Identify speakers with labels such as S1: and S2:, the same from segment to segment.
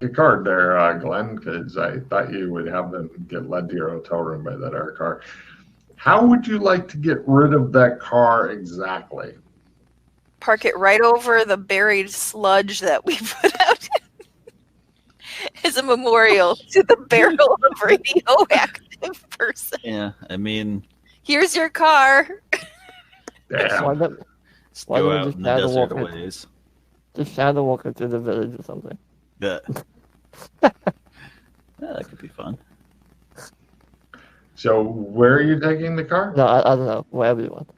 S1: a card there, Glenn, because I thought you would have them get led to your hotel room by that other car. How would you like to get rid of that car exactly?
S2: Park it right over the buried sludge that we put out as a memorial to the barrel of radioactive person.
S3: Yeah, I mean...
S2: Here's your car.
S1: Damn.
S3: Let's go out in the desert ways.
S4: Just shadow walking through the village or something.
S3: Yeah. That could be fun.
S1: So where are you taking the car?
S4: No, I don't know. Wherever you want.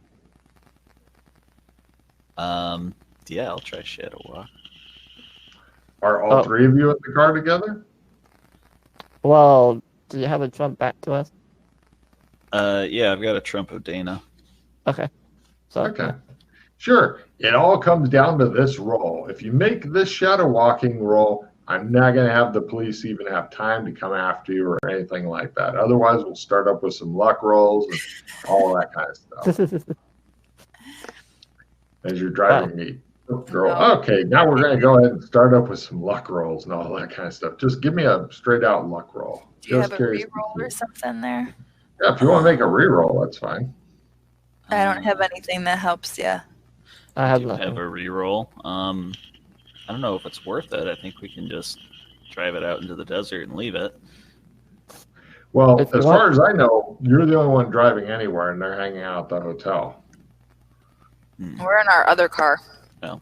S3: Yeah, I'll try Shadow Walk.
S1: Are all three of you in the car together?
S4: Well, do you have a trump back to us?
S3: Yeah, I've got a trump of Dana.
S4: Okay. So,
S1: okay. Sure. It all comes down to this roll. If you make this shadow walking roll, I'm not going to have the police even have time to come after you or anything like that. Otherwise, we'll start up with some luck rolls and all that kind of stuff. As you're driving me. Girl. Okay, now we're going to go ahead and start up with some luck rolls and all that kind of stuff. Just give me a straight out luck roll.
S2: Do you have a re-roll or something there?
S1: Yeah, if you want to make a re-roll, that's fine.
S2: I don't have anything that helps you.
S4: I have
S3: a re-roll. I don't know if it's worth it. I think we can just drive it out into the desert and leave it.
S1: Well, as far as I know, you're the only one driving anywhere, and they're hanging out at the hotel.
S2: We're in our other car.
S3: Well,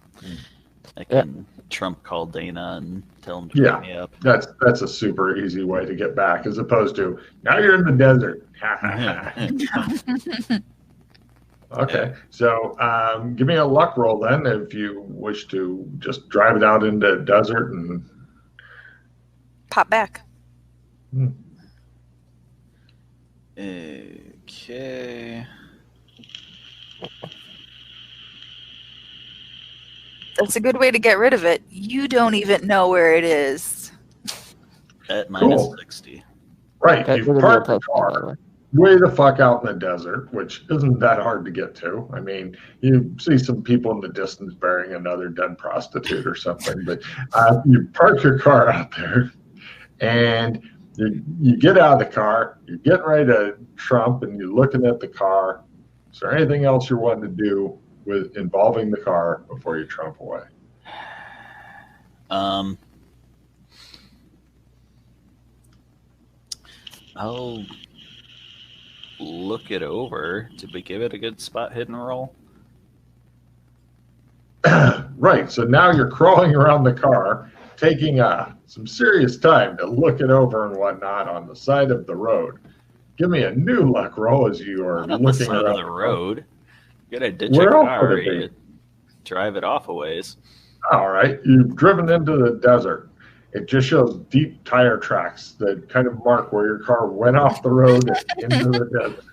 S3: I can trump call Dana and tell him to pick me up.
S1: That's a super easy way to get back, as opposed to, now you're in the desert. Okay, so give me a luck roll then if you wish to just drive it out into the desert and
S2: pop back.
S3: Okay.
S2: That's a good way to get rid of it. You don't even know where it is.
S3: At minus 60.
S1: Right, you park the car way the fuck out in the desert, which isn't that hard to get to. I mean, you see some people in the distance burying another dead prostitute or something, but you park your car out there and you get out of the car, you're getting ready to trump and you're looking at the car. Is there anything else you're wanting to do with involving the car before you trump away?
S3: I'll look it over. Did we give it a good spot hidden roll?
S1: Right. So now you're crawling around the car, taking some serious time to look it over and whatnot on the side of the road. Give me a new luck roll as you are
S3: looking
S1: looking
S3: around
S1: around
S3: the road. You gotta ditch a car. You drive it off a ways.
S1: All right. You've driven into the desert. It just shows deep tire tracks that kind of mark where your car went off the road and into the desert.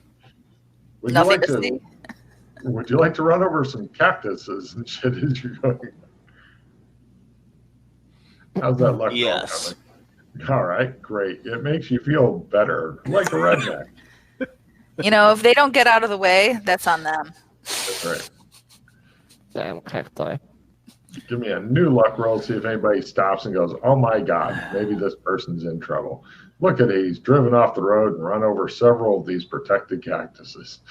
S1: Would you like to run over some cactuses and shit as you're going? How's that luck?
S3: Yes.
S1: All right, great. It makes you feel better, like a redneck.
S2: You know, if they don't get out of the way, that's on them.
S1: That's right.
S4: Damn cacti.
S1: Give me a new luck roll, see if anybody stops and goes, oh my God, maybe this person's in trouble. Look at it, he's driven off the road and run over several of these protected cactuses.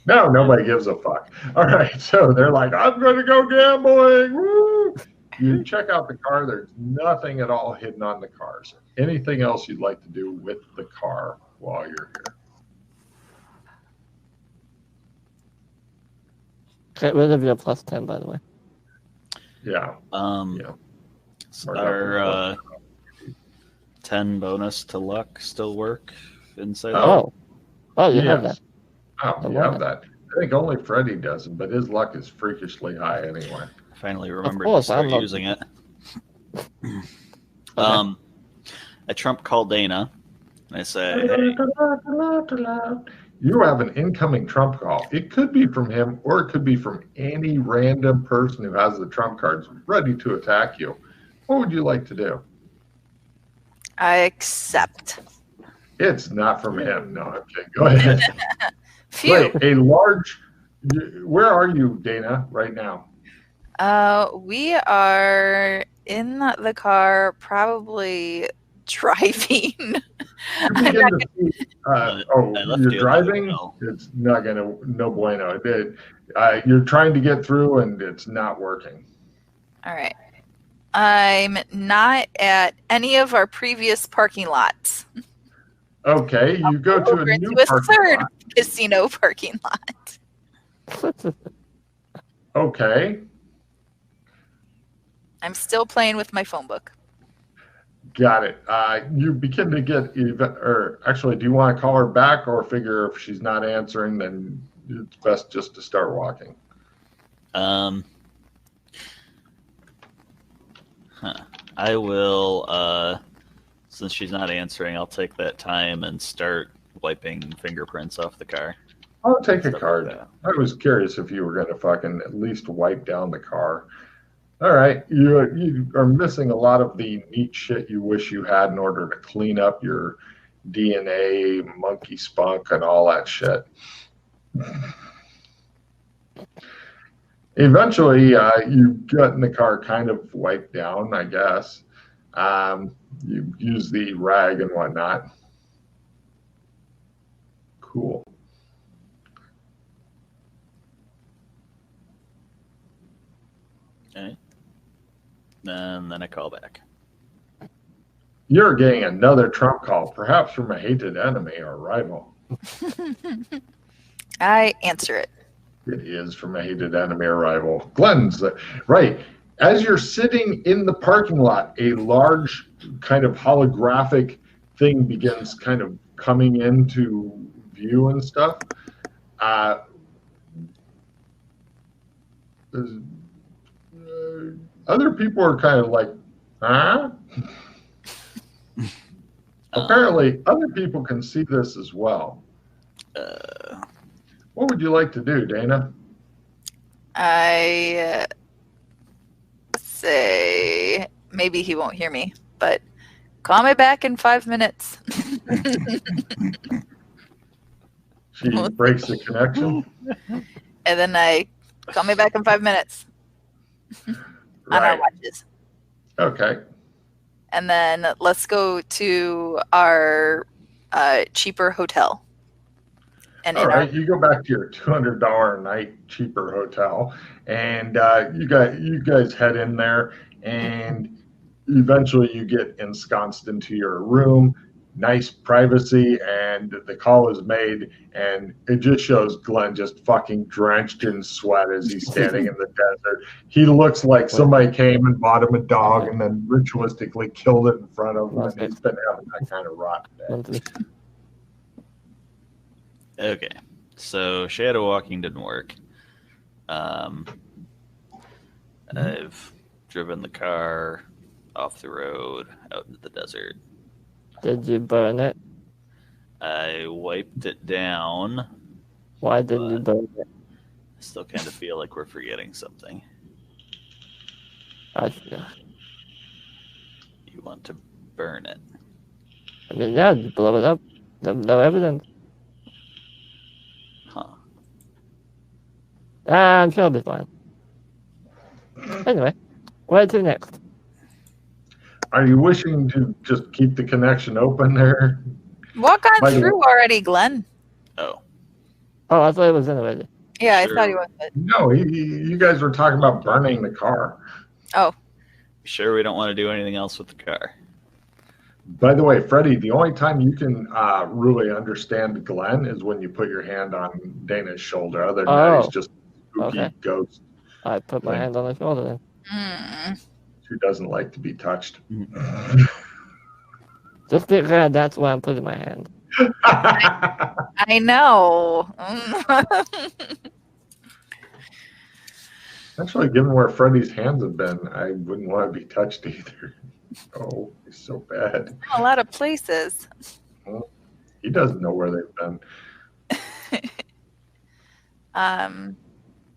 S1: No, nobody gives a fuck. All right, so they're like, I'm going to go gambling. Woo! You check out the car. There's nothing at all hidden on the cars. Anything else you'd like to do with the car while you're here?
S4: Get rid of your plus 10, by the way.
S1: Yeah.
S3: Our 10 bonus to luck still work inside?
S4: Oh, you have that.
S1: Oh, you have that. I think only Freddie doesn't, but his luck is freakishly high anyway.
S3: I finally remembered to start using it. I trump call Dana. And I say, hey.
S1: You have an incoming trump call. It could be from him or it could be from any random person who has the trump cards ready to attack you. What would you like to do?
S2: I accept.
S1: It's not from him. No, okay, go ahead.
S2: Phew.
S1: Right, where are you, Dana, right now?
S2: We are in the car, probably driving.
S1: You begin to see,
S3: I left
S1: you're
S3: you
S1: driving?
S3: well.
S1: It's not going to, no bueno. You're trying to get through and it's not working.
S2: All right. I'm not at any of our previous parking lots.
S1: Okay, you go to a
S2: Over
S1: new
S2: into a
S1: parking
S2: third
S1: lot.
S2: casino parking lot.
S1: Okay,
S2: I'm still playing with my phone book.
S1: got it. You begin to get, or actually, do you want to call her back or figure if she's not answering, then it's best just to start walking?
S3: I will, since she's not answering, I'll take that time and start wiping fingerprints off the car.
S1: I'll take a
S3: Stuff
S1: card.
S3: like that.
S1: I was curious if you were going to fucking at least wipe down the car. All right, you are missing a lot of the neat shit you wish you had in order to clean up your DNA, monkey spunk, and all that shit. Eventually, you get in the car kind of wiped down, I guess. You use the rag and whatnot. Cool.
S3: Okay. And then I call back.
S1: You're getting another Trump call, perhaps from a hated enemy or rival.
S2: I answer it.
S1: It is from a hated enemy or rival. Glenn's right. As you're sitting in the parking lot, a large kind of holographic thing begins kind of coming into view and stuff. Other people are kind of like, huh? Apparently, other people can see this as well. What would you like to do, Dana?
S2: I say maybe he won't hear me, but call me back in 5 minutes.
S1: She breaks the connection.
S2: And then I call me back in 5 minutes on our
S1: Right.
S2: watches.
S1: Okay.
S2: And then let's go to our cheaper hotel. And
S1: All
S2: in
S1: right, you go back to your $200 a night cheaper hotel, and you guys head in there, and eventually you get ensconced into your room. Nice privacy, and the call is made, and it just shows Glenn just fucking drenched in sweat as he's standing in the desert. He looks like somebody came and bought him a dog and then ritualistically killed it in front of him, and he's been having that kind of rotten day.
S3: Okay, so shadow walking didn't work. I've driven the car off the road out into the desert.
S4: Did you burn it?
S3: I wiped it down.
S4: Why didn't you burn it?
S3: I still kind of feel like we're forgetting something.
S4: I
S3: You want to burn it?
S4: mean, yeah, just blow it up. No evidence.
S3: Huh.
S4: I'm sure it'll be fine. Anyway, where to next?
S1: Are you wishing to just keep the connection open there?
S2: walk on
S1: By the
S2: through already, Glenn.
S3: Oh.
S4: Oh, I thought it was in already.
S2: Yeah,
S3: Sure.
S2: I thought he was. But...
S1: No, you guys were talking about burning the car.
S2: Oh,
S3: Sure, we don't want to do anything else with the car.
S1: By the way, Freddie, the only time you can really understand Glenn is when you put your hand on Dana's shoulder. Other than that, he's just a spooky
S4: Okay.
S1: ghost.
S4: I put my hand on the shoulder then.
S1: She doesn't like to be touched.
S4: Just be glad that's where I'm putting my hand.
S2: I know.
S1: Actually, given where Freddie's hands have been, I wouldn't want to be touched either. Oh, he's so bad.
S2: A lot of places.
S1: He doesn't know where they've been.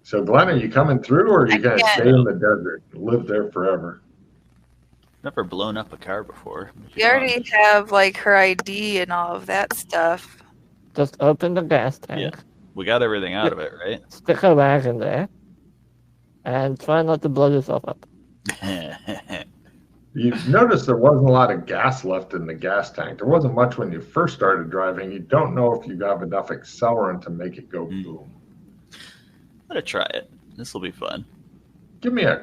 S1: So, Glenn, are you coming through, or are you going to stay in the desert and live there forever?
S3: Never blown up a car before.
S2: We already have like her ID and all of that stuff.
S4: Just open the gas tank,
S3: Yeah. We got everything out of it, right?
S4: stick a rag in there, and try not to blow yourself up.
S1: You notice there wasn't a lot of gas left in the gas tank. There wasn't much when you first started driving. You don't know if you have enough accelerant to make it go boom.
S3: I'm gonna try it. This will be fun.
S1: Give me a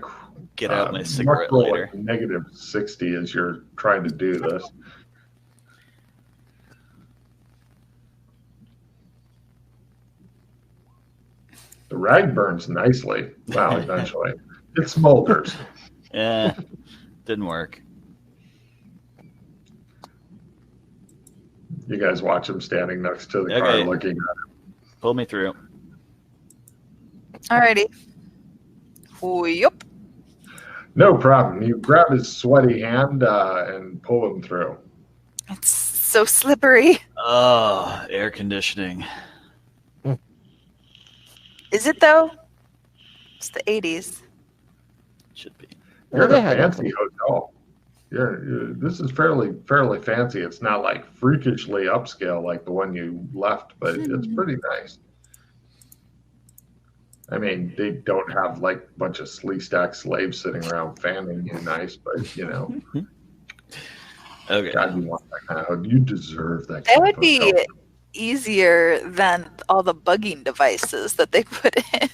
S3: Get out my
S1: luck
S3: cigarette
S1: roll
S3: lighter.
S1: at -60 as you're trying to do this. The rag burns nicely. Well, eventually. It smolders.
S3: Yeah, didn't work.
S1: You guys watch him standing next to the car
S3: Okay.
S1: looking at it.
S3: Pull me through.
S2: Alrighty. Yup.
S1: No problem. You grab his sweaty hand and pull him through.
S2: It's so slippery.
S3: Oh, air conditioning.
S2: Is it though? It's the 80s.
S3: Should be.
S1: You're in
S4: They
S1: a
S4: had
S1: fancy hotel. This is fairly fancy. It's not like freakishly upscale like the one you left, but it's pretty nice. I mean, they don't have like a bunch of sleestack slaves sitting around fanning you nice, but you know,
S3: Okay.
S1: God, you want that kind of. You deserve that.
S2: That
S1: kind
S2: would
S1: of
S2: be
S1: hotel.
S2: easier than all the bugging devices that they put in.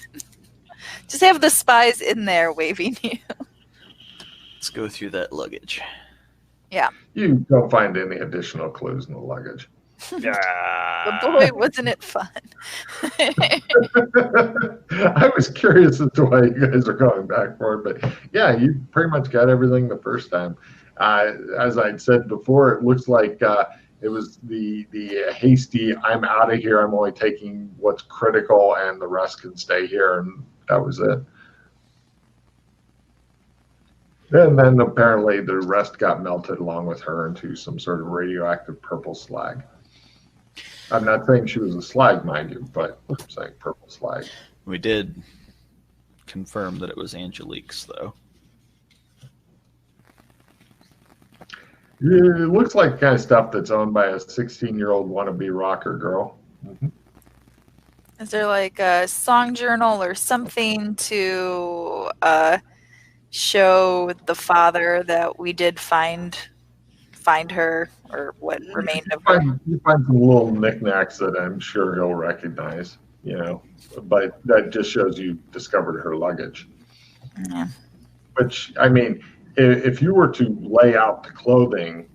S2: Just have the spies in there waving you.
S3: Let's go through that luggage.
S1: You don't find any additional clues in the luggage.
S2: But boy, wasn't it fun.
S1: I was curious as to why you guys are going back for it, but yeah, you pretty much got everything the first time. As I'd said before, it looks like it was the hasty, I'm out of here, I'm only taking what's critical and the rest can stay here, and that was it. And then apparently the rest got melted along with her into some sort of radioactive purple slag. I'm not saying she was a slag, mind you, but I'm saying purple slag.
S3: We did confirm that it was Angelique's, though.
S1: It looks like the kind of stuff that's owned by a 16-year-old wannabe rocker girl. Mm-hmm.
S2: Is there like a song journal or something to show the father that we did find her, or what remained of her?
S1: You find some little knickknacks that I'm sure he'll recognize, you know, but that just shows you discovered her luggage.
S2: Yeah.
S1: Which, I mean, if you were to lay out the clothing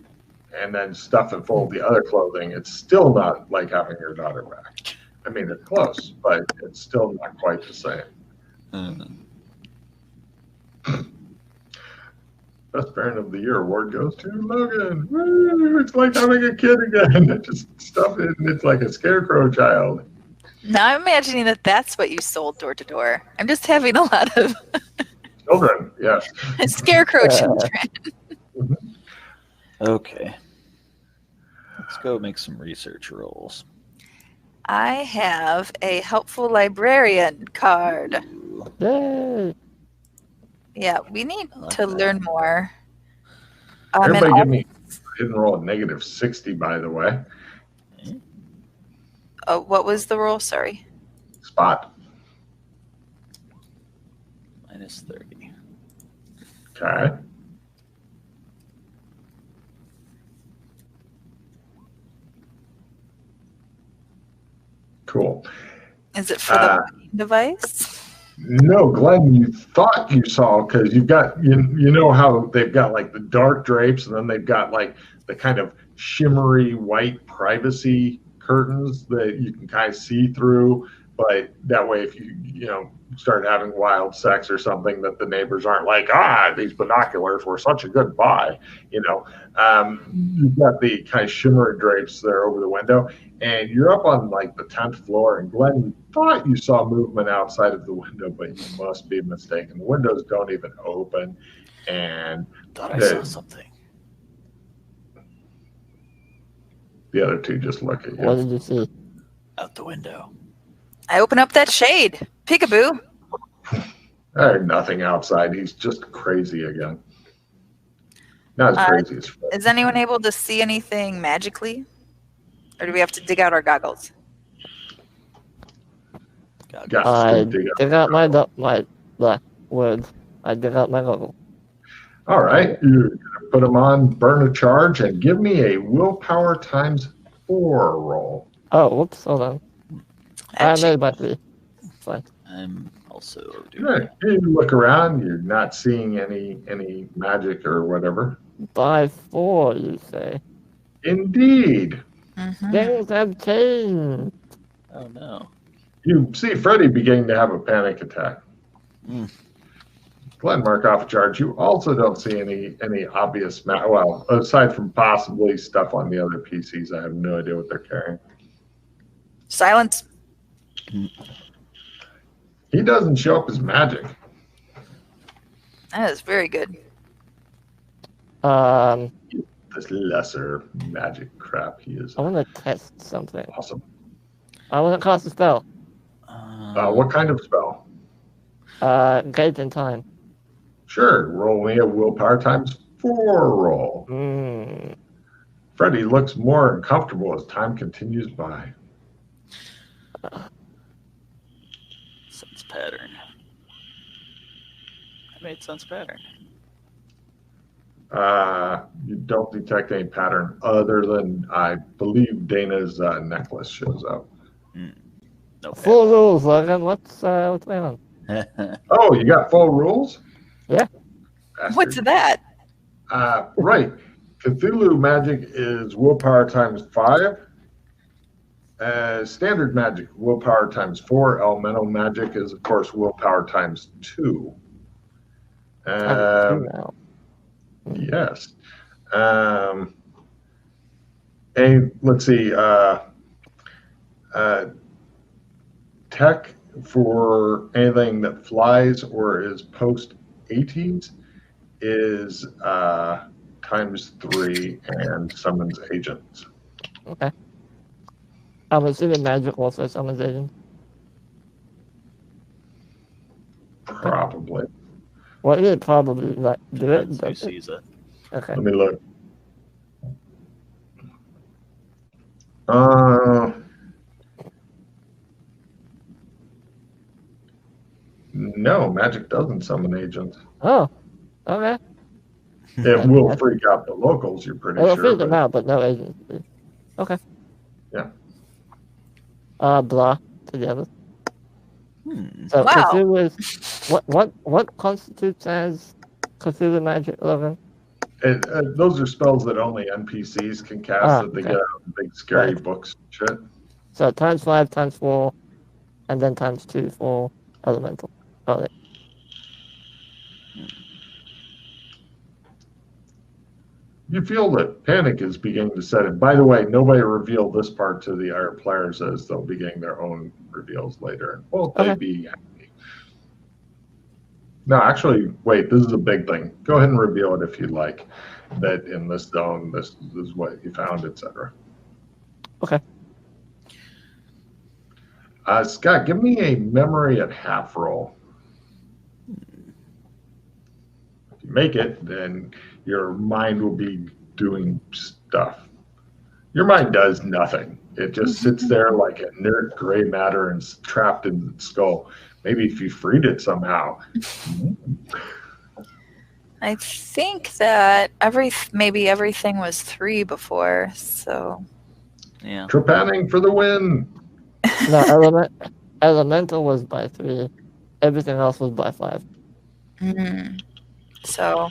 S1: and then stuff it full of the other clothing, it's still not like having your daughter back. I mean, it's close, but it's still not quite the same. Best Parent of the Year award goes to Logan. Woo! It's like having a kid again. Just stuff it, and it's like a scarecrow child.
S2: Now I'm imagining that that's what you sold door to door. I'm just having a lot of
S1: Children, yes.
S2: scarecrow children.
S3: Okay. Let's go make some research rolls.
S2: I have a helpful librarian card.
S4: Yay!
S2: Yeah, we need
S3: I like
S2: to
S3: that.
S2: learn more.
S1: Everybody
S2: and
S1: give me hidden roll at -60, by the way.
S2: what was the roll? Sorry.
S1: Spot.
S3: -30.
S1: Okay. Cool.
S2: Is it for the device?
S1: No, Glenn, you thought you saw, because you've got, you know how they've got like the dark drapes and then they've got like the kind of shimmery white privacy curtains that you can kind of see through, but that way if you know, start having wild sex or something, that the neighbors aren't like, these binoculars were such a good buy, you know. You've got the kind of shimmery drapes there over the window, and you're up on like the 10th floor, and Glenn, you thought you saw movement outside of the window, but you must be mistaken. The windows don't even open, and
S3: Thought I saw something.
S1: the other two just look at
S4: What
S1: you.
S4: did you see?
S3: Out the window.
S2: I open up that shade. Peekaboo.
S1: There's nothing outside. He's just crazy again. Not as crazy as Fred.
S2: Is anyone able to see anything magically? Or do we have to dig out our goggles?
S3: God.
S1: Got
S4: I
S1: to dig up.
S4: dig out my words. I dig out my logo.
S1: All right, you're gonna put them on, burn a charge, and give me a willpower times 4 roll.
S4: Oh, whoops, hold on. I
S2: That
S4: made it by 3. Fine.
S3: I'm also doing
S1: Right. You look around, you're not seeing any magic or whatever.
S4: By 4, you say.
S1: Indeed.
S2: Mhm.
S4: Things have changed.
S3: Oh no.
S1: You see Freddy beginning to have a panic attack.
S3: Mm.
S1: Glenn mark off a charge. You also don't see any obvious well, aside from possibly stuff on the other PCs. I have no idea what they're carrying.
S2: Silence.
S1: He doesn't show up as magic.
S2: That is very good.
S1: This lesser magic crap. He is
S4: I want to test something.
S1: awesome.
S4: I want to cast a spell.
S1: What kind of spell?
S4: Gate in time.
S1: Sure. Roll me a willpower times 4 roll. Freddy looks more uncomfortable as time continues by.
S3: Sense pattern. I made sense pattern.
S1: You don't detect any pattern other than, I believe, Dana's necklace shows up.
S3: No
S4: Full rules, Logan. What's going on?
S3: pattern.
S1: Oh, you got full rules?
S4: Yeah.
S1: Bastard.
S2: What's that?
S1: Right. Cthulhu magic is willpower times 5. Standard magic, willpower times 4. Elemental magic is, of course, willpower times 2.
S4: Now.
S1: Yes. And let's see. Tech for anything that flies or is post 80s is times 3 and summons agents.
S4: Okay. I'm assuming magic also summons agents.
S1: Probably.
S4: Well, it probably not do it.
S3: Who
S4: But
S3: sees it?
S4: okay.
S1: Let me look. No, magic doesn't summon agents.
S4: Oh, okay.
S1: It will freak out the locals, you're pretty
S4: It'll
S1: sure.
S4: freak them
S1: but-
S4: out, but no agents. Okay.
S1: Yeah.
S4: Blah together. So
S2: Wow.
S4: Cthulhu is what constitutes as Cthulhu magic, Logan?
S1: Those are spells that only NPCs can cast that they
S4: okay.
S1: get out of big scary
S4: Right.
S1: books and shit.
S4: So times 5, times 4, and then times 2 for elemental. Got it.
S1: You feel that panic is beginning to set in. By the way, nobody revealed this part to the other players as they'll be getting their own reveals later. Well,
S4: Okay.
S1: they'd be happy. No, actually, wait, this is a big thing. Go ahead and reveal it if you'd like. That in this zone, this is what you found, etc.
S4: Okay.
S1: Scott, give me a memory at half roll. If you make it, then your mind will be doing stuff. Your mind does nothing. It just sits there like inert gray matter and is trapped in its skull. Maybe if you freed it somehow.
S2: I think that maybe everything was 3 before, so
S3: Yeah.
S1: Trepanning for the win.
S4: No, elemental was by 3. Everything else was by 5.
S2: so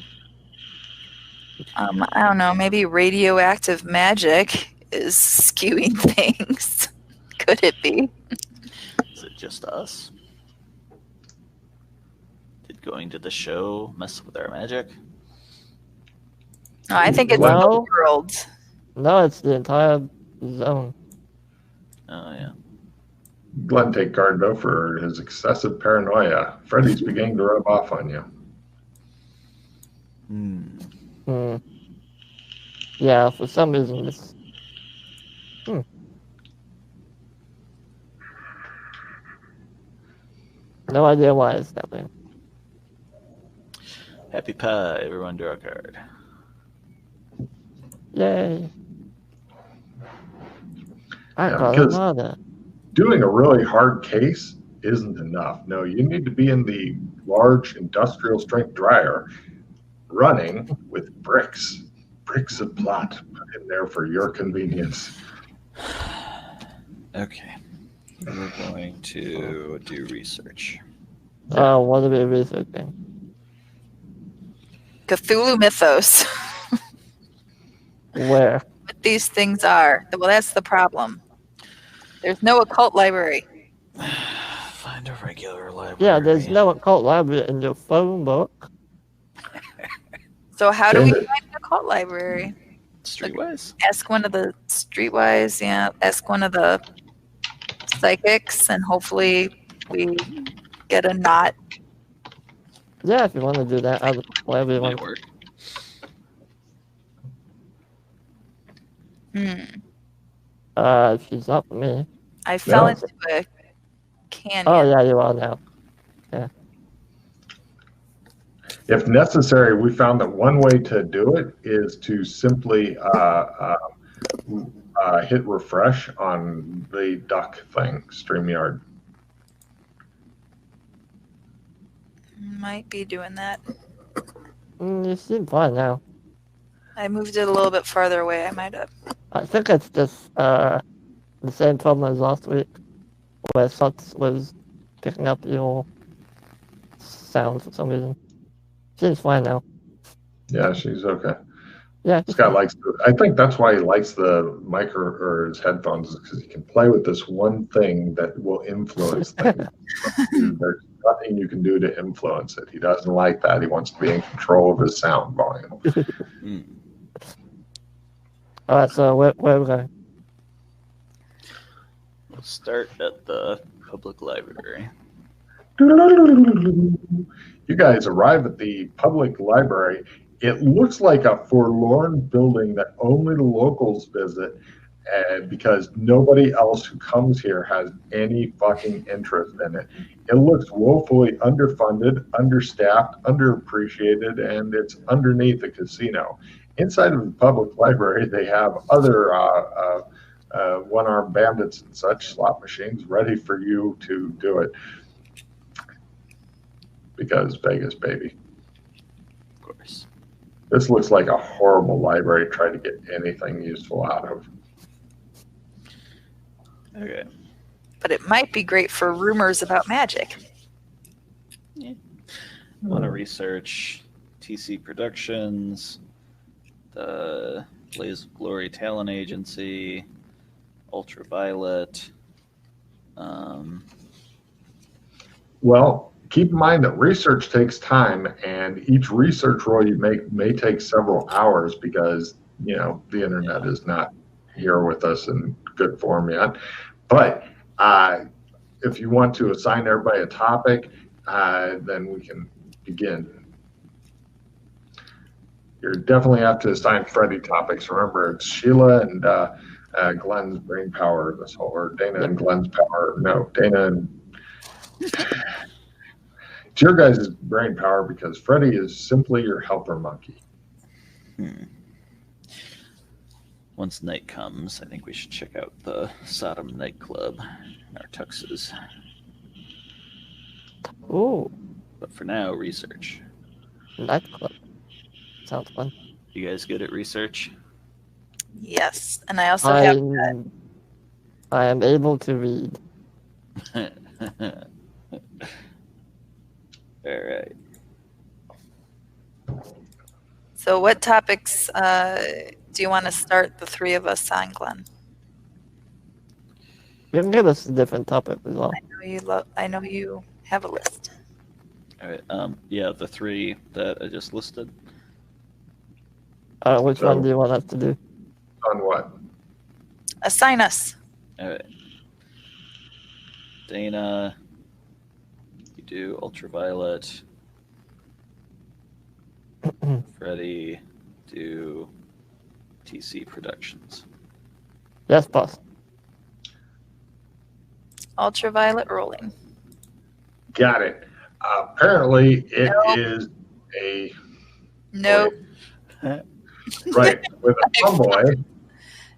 S2: I don't know, maybe radioactive magic is skewing things. Could it be?
S3: Is it just us? Did going to the show mess with our magic?
S2: No, I think it's
S4: No.
S2: the world.
S4: No, it's the entire zone.
S3: Oh yeah.
S1: Glenn take guard though for his excessive paranoia. Freddy's beginning to rub off on you.
S4: Yeah, for some reason it's... No idea why it's happening.
S3: Happy pie. Everyone draw a card.
S4: Yay. I
S1: Yeah,
S4: got
S1: because-
S4: another.
S1: Doing a really hard case isn't enough. No, you need to be in the large industrial strength dryer. running with bricks of plot put in there for your convenience.
S3: Okay. We're going to do research.
S4: What are we researching?
S2: Cthulhu mythos.
S4: Where?
S2: What these things are. Well, that's the problem. There's no occult library.
S3: Find a regular library.
S4: Yeah, there's no occult library in your phone book.
S2: So how do we
S1: David.
S2: find an occult library?
S3: Streetwise?
S2: Ask one of the streetwise, yeah. Ask one of the psychics, and hopefully we get a knot.
S4: Yeah, if you want to do that, whatever you
S3: Might
S4: want.
S3: work.
S4: She's not for me.
S2: I fell
S1: No.
S2: into a canyon.
S4: Oh, yeah, you are now.
S1: If necessary, we found that one way to do it is to simply hit refresh on the duck thing, StreamYard.
S2: Might be doing that.
S4: You seem fine now.
S2: I moved it a little bit farther away. I might have.
S4: I think it's just the same problem as last week, where Suts was picking up your sound for some reason. Seems fine now.
S1: Yeah, she's okay.
S4: Yeah.
S1: This guy likes. I think that's why he likes the micro or his headphones, because he can play with this one thing that will influence things. There's nothing you can do to influence it. He doesn't like that. He wants to be in control of his sound volume.
S4: All right, so where are we going?
S3: We'll start at the public library.
S1: You guys arrive at the public library. It looks like a forlorn building that only the locals visit, because nobody else who comes here has any fucking interest in it. It looks woefully underfunded, understaffed, underappreciated, and it's underneath a casino. Inside of the public library, they have other one-armed bandits and such, slot machines, ready for you to do it. Because Vegas, baby.
S3: Of course.
S1: This looks like a horrible library to try to get anything useful out of.
S3: Okay.
S2: But it might be great for rumors about magic.
S3: I want to research TC Productions, the Blaze of Glory Talent Agency, Ultraviolet.
S1: Well, keep in mind that research takes time, and each research roll you make may take several hours because, the internet is not here with us in good form yet. But if you want to assign everybody a topic, then we can begin. You definitely have to assign Freddie topics. Remember, it's Sheila and Glenn's brain power, this whole, or Dana and Glenn's power. No, Dana and... It's your guys' brain power, because Freddie is simply your helper monkey.
S3: Once night comes, I think we should check out the Sodom nightclub in our tuxes.
S4: Ooh,
S3: But for now, research.
S4: nightclub. Sounds fun.
S3: You guys good at research?
S2: Yes, and I also have.
S4: I am able to read.
S3: All right.
S2: So, what topics do you want to start the three of us on, Glenn?
S4: You can give us a different topic as well.
S2: I know you have a list.
S3: All right. Yeah, the three that I just listed.
S4: Which one do you want us to do?
S1: On what?
S2: Assign us.
S3: All right. Dana, you do Ultraviolet. Freddie, do TC Productions.
S4: Yes, boss.
S2: Ultraviolet rolling.
S1: Got it. Apparently, it is a...
S2: Nope.
S1: Right, with a tomboy.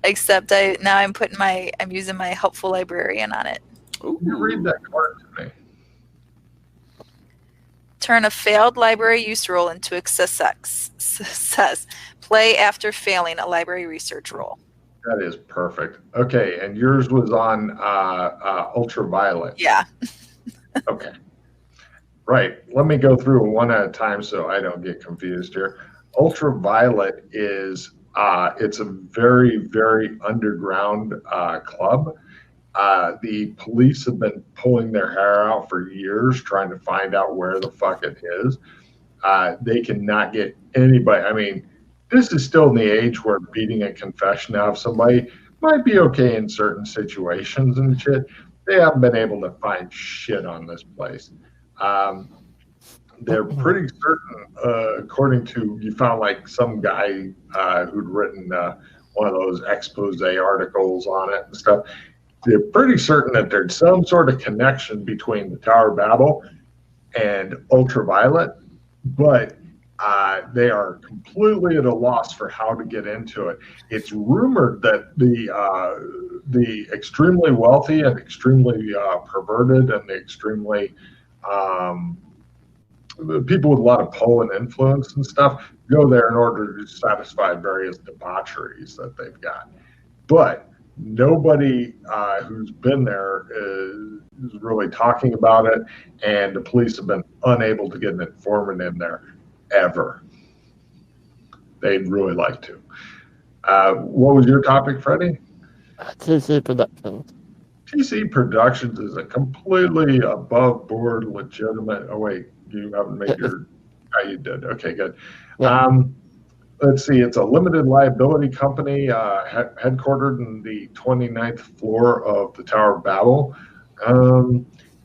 S2: Except I'm using my helpful librarian on it.
S1: You read that card to me.
S2: Turn a failed library use role into a success. Play after failing a library research role.
S1: That is perfect. Okay, and yours was on Ultraviolet.
S2: Yeah.
S1: Okay. Right. Let me go through one at a time so I don't get confused here. Ultraviolet is it's a very, very underground club. The police have been pulling their hair out for years trying to find out where the fuck it is. They cannot get anybody. I mean, this is still in the age where beating a confession out of somebody might be okay in certain situations and shit. They haven't been able to find shit on this place. They're pretty certain, according to, you found like some guy who'd written one of those expose articles on it and stuff. They're pretty certain that there's some sort of connection between the Tower of Babel and Ultraviolet, but they are completely at a loss for how to get into it. It's rumored that the extremely wealthy and extremely perverted and the extremely people with a lot of pull and influence and stuff go there in order to satisfy various debaucheries that they've got. But nobody who's been there is really talking about it, and the police have been unable to get an informant in there ever. They'd really like to. What was your topic, Freddie?
S4: TC Productions.
S1: TC Productions is a completely above board, legitimate. Oh wait, you haven't made your. Oh, you did. Okay, good.
S4: Yeah.
S1: Let's see. It's a limited liability company headquartered in the 29th floor of the Tower of Babel.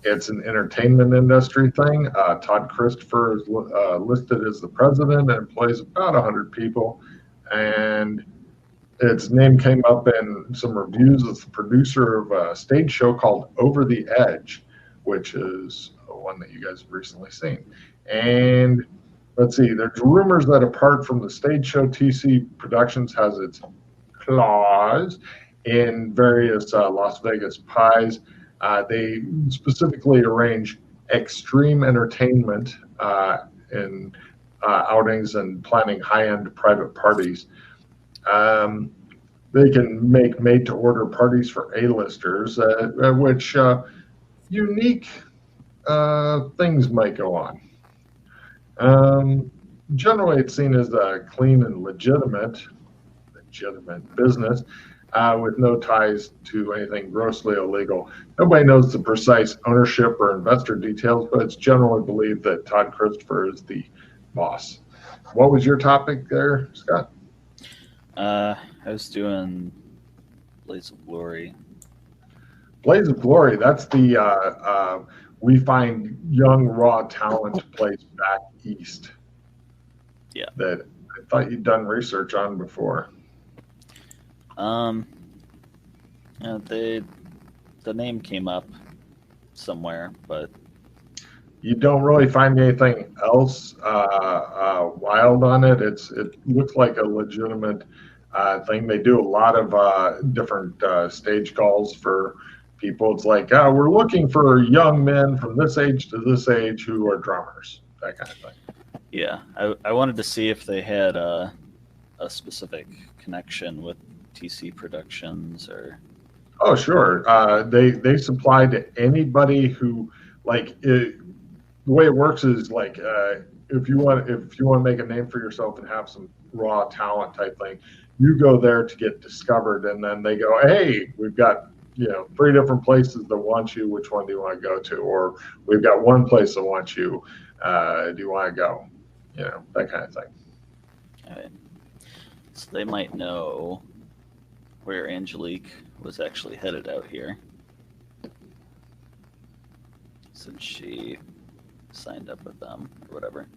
S1: It's an entertainment industry thing. Todd Christopher is listed as the president and employs about 100 people. And its name came up in some reviews as the producer of a stage show called Over the Edge, which is one that you guys have recently seen. And let's see, there's rumors that apart from the stage show, TC Productions has its claws in various Las Vegas pies. They specifically arrange extreme entertainment in outings and planning high-end private parties. They can make made-to-order parties for A-listers, which unique things might go on. Generally, it's seen as a clean and legitimate business with no ties to anything grossly illegal. Nobody knows the precise ownership or investor details, but it's generally believed that Todd Christopher is the boss. What was your topic there, Scott?
S3: I was doing Blaze of Glory.
S1: Blaze of Glory, that's the we find young raw talent place back east.
S3: Yeah.
S1: That I thought you'd done research on before.
S3: Yeah, the name came up somewhere, but
S1: you don't really find anything else wild on it. It looks like a legitimate thing. They do a lot of different stage calls for people. It's like, we're looking for young men from this age to this age who are drummers, that kind of thing.
S3: Yeah, I wanted to see if they had a specific connection with TC Productions or.
S1: Oh, sure. They supply to anybody who the way it works is like if you want to make a name for yourself and have some raw talent type thing, you go there to get discovered, and then they go, hey, we've got 3 different places that want you. Which one do you want to go to? Or we've got one place that wants you. Do you want to go? That kind of thing.
S3: All right. So they might know where Angelique was actually headed out here, since she signed up with them or whatever.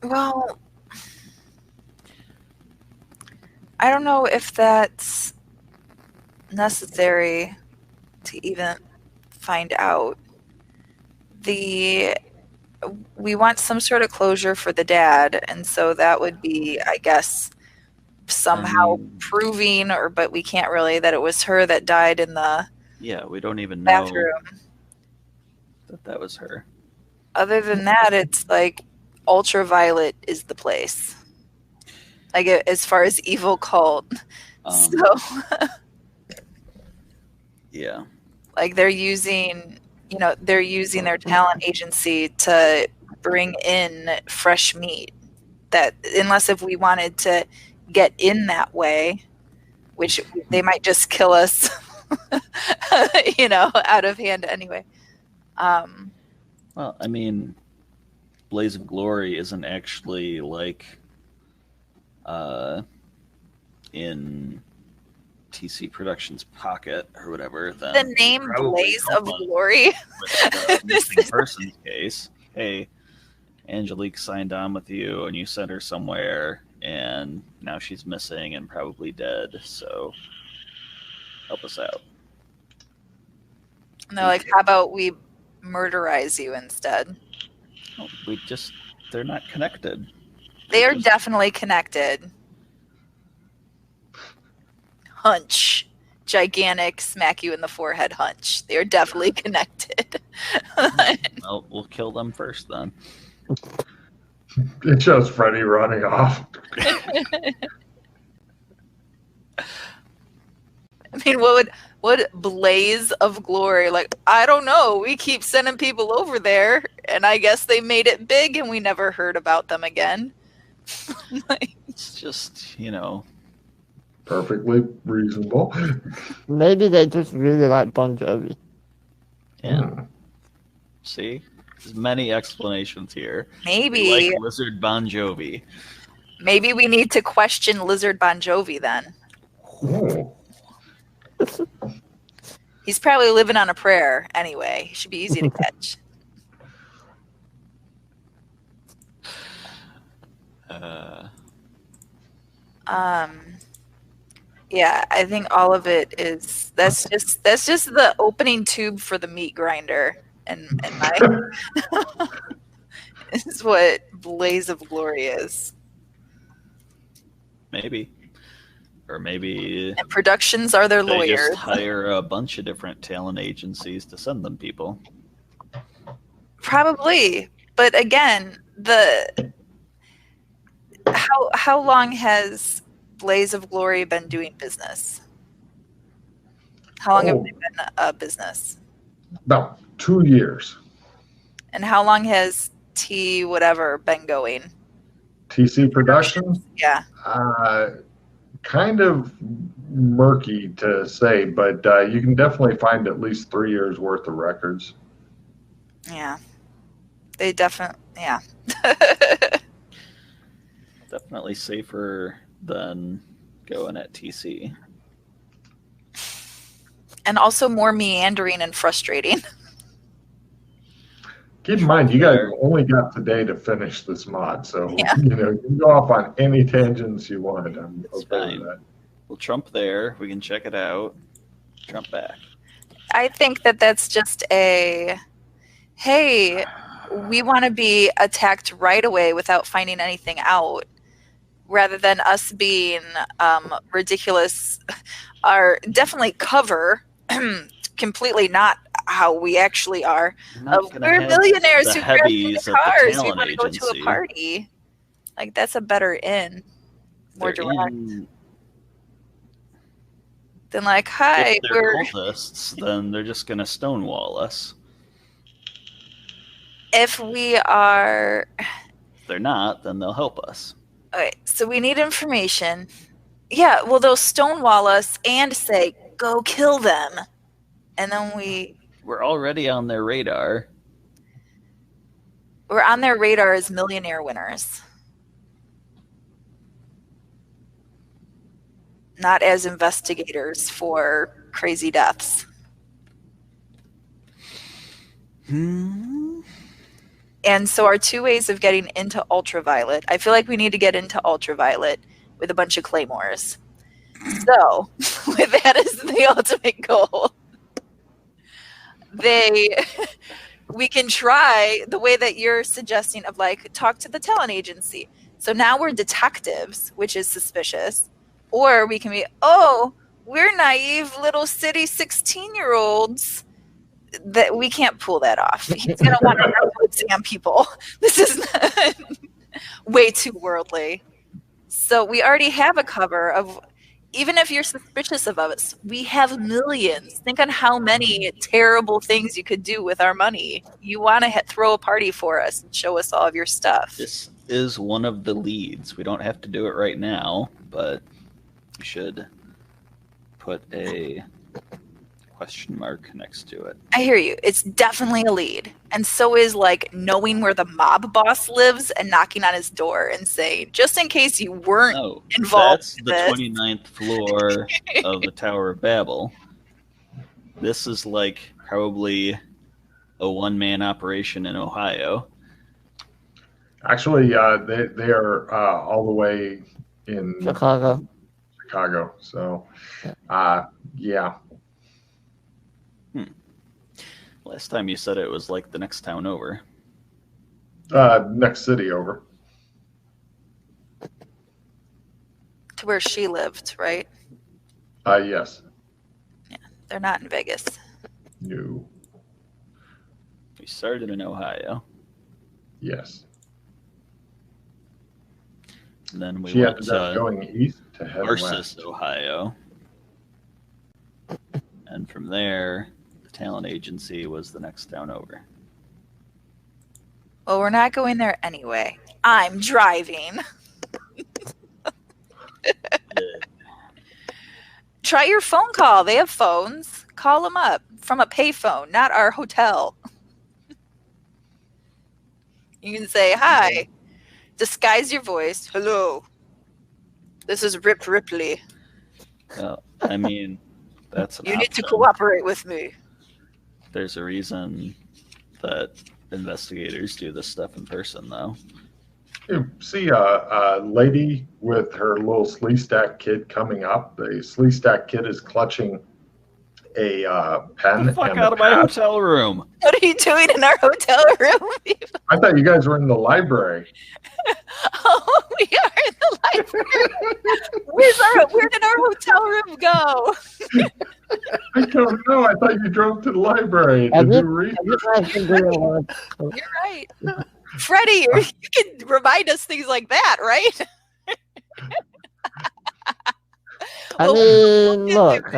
S2: Well, I don't know if that's necessary to even find out. We want some sort of closure for the dad, and so that would be, I guess, somehow proving, but we can't really, that it was her that died in the
S3: Yeah, we don't even know
S2: bathroom.
S3: that was her.
S2: Other than that, it's like ultraviolet is the place. Like as far as evil cult. So
S3: Yeah.
S2: like they're using their talent agency to bring in fresh meat. That unless if we wanted to get in that way, which they might just kill us, out of hand anyway.
S3: Well, I mean, Blaze of Glory isn't actually like in TC Productions' pocket or whatever. Then
S2: The name Blaze of Glory.
S3: With the missing persons case. Hey, Angelique signed on with you, and you sent her somewhere, and now she's missing and probably dead. So help us out.
S2: And they're like, how about we murderize you instead?
S3: Oh, they're not connected.
S2: They are definitely connected. Hunch. Gigantic smack you in the forehead hunch. They are definitely connected.
S3: Well, we'll kill them first then.
S1: It shows Freddy running off.
S2: I mean, what Blaze of Glory? Like, I don't know. We keep sending people over there, and I guess they made it big, and we never heard about them again.
S3: It's just,
S1: Perfectly reasonable.
S4: Maybe they just really like Bon Jovi.
S3: Yeah. See? There's many explanations here.
S2: Maybe.
S3: They like Lizard Bon Jovi.
S2: Maybe we need to question Lizard Bon Jovi then.
S1: Oh.
S2: He's probably living on a prayer anyway. He should be easy to catch. Yeah, I think all of it is that's just the opening tube for the meat grinder, and my is what Blaze of Glory is.
S3: Maybe. Or maybe
S2: And productions are their
S3: they
S2: lawyers.
S3: just hire a bunch of different talent agencies to send them people.
S2: Probably, but again, how long has Blaze of Glory been doing business? How long have they been a business?
S1: About 2 years.
S2: And how long has T whatever been going?
S1: TC Productions?
S2: Yeah.
S1: Kind of murky to say, but you can definitely find at least 3 years worth of records.
S2: Yeah. They definitely, yeah.
S3: Definitely safer than going at TC.
S2: And also more meandering and frustrating.
S1: Keep in mind, you guys only got today to finish this mod, so you can go off on any tangents you want. I'm okay with that.
S3: We'll trump there. We can check it out. Trump back.
S2: I think that's just hey, we want to be attacked right away without finding anything out, rather than us being ridiculous. Are definitely cover completely not how we actually are. We're millionaires who crash into cars. We want to go to a party. Like, that's a better in. More direct. Then like, hi,
S3: if they're cultists, then they're just going to stonewall us.
S2: If we are...
S3: If they're not, then they'll help us.
S2: Okay, so we need information. Yeah, well, they'll stonewall us and say, go kill them. And then
S3: we're already on their radar.
S2: We're on their radar as millionaire winners. Not as investigators for crazy deaths. And so our two ways of getting into ultraviolet, I feel like we need to get into ultraviolet with a bunch of claymores. So, with that as the ultimate goal, we can try the way that you're suggesting of like talk to the talent agency. So now we're detectives, which is suspicious. Or we can be, we're naive little city 16-year-olds that we can't pull that off. He's gonna want to exam people. This is way too worldly. So we already have a cover of, even if you're suspicious of us, we have millions. Think on how many terrible things you could do with our money. You want to throw a party for us and show us all of your stuff.
S3: This is one of the leads. We don't have to do it right now, but we should put a question mark next to it.
S2: I hear you. It's definitely a lead. And so is like knowing where the mob boss lives and knocking on his door and saying, just in case you weren't involved.
S3: That's the 29th floor of the Tower of Babel. This is like probably a one-man operation in Ohio.
S1: Actually, they are all the way in
S4: Chicago.
S1: So, yeah.
S3: Last time you said it was like the next town over.
S1: Next city over.
S2: To where she lived, right?
S1: Yes.
S2: Yeah, they're not in Vegas.
S1: No.
S3: We started in Ohio.
S1: Yes.
S3: And then we
S1: She
S3: went
S1: ended up going east to head
S3: Arcis,
S1: west.
S3: Ohio. And from there, the talent agency was the next town over.
S2: Well, we're not going there anyway. I'm driving. Try your phone call. They have phones. Call them up from a payphone, not our hotel. You can say, hi. Disguise your voice. Hello. This is Rip Ripley.
S3: I mean, that's an
S2: You need to
S3: option.
S2: cooperate with me.
S3: There's a reason that investigators do this stuff in person, though.
S1: You see a lady with her little Sleestack kid coming up. The Sleestack kid is clutching a pen.
S3: Get the fuck
S1: and
S3: out of my
S1: pad.
S3: hotel room.
S2: What are you doing in our hotel room?
S1: I thought you guys were in the library.
S2: Oh, we are in the library. Where did our hotel room go?
S1: I don't know. I thought you drove to the library to
S4: Have
S1: do
S4: you-
S1: research.
S4: You guys been doing a lot of-
S2: You're right. Freddie, you can remind us things like that, right?
S4: I mean, look,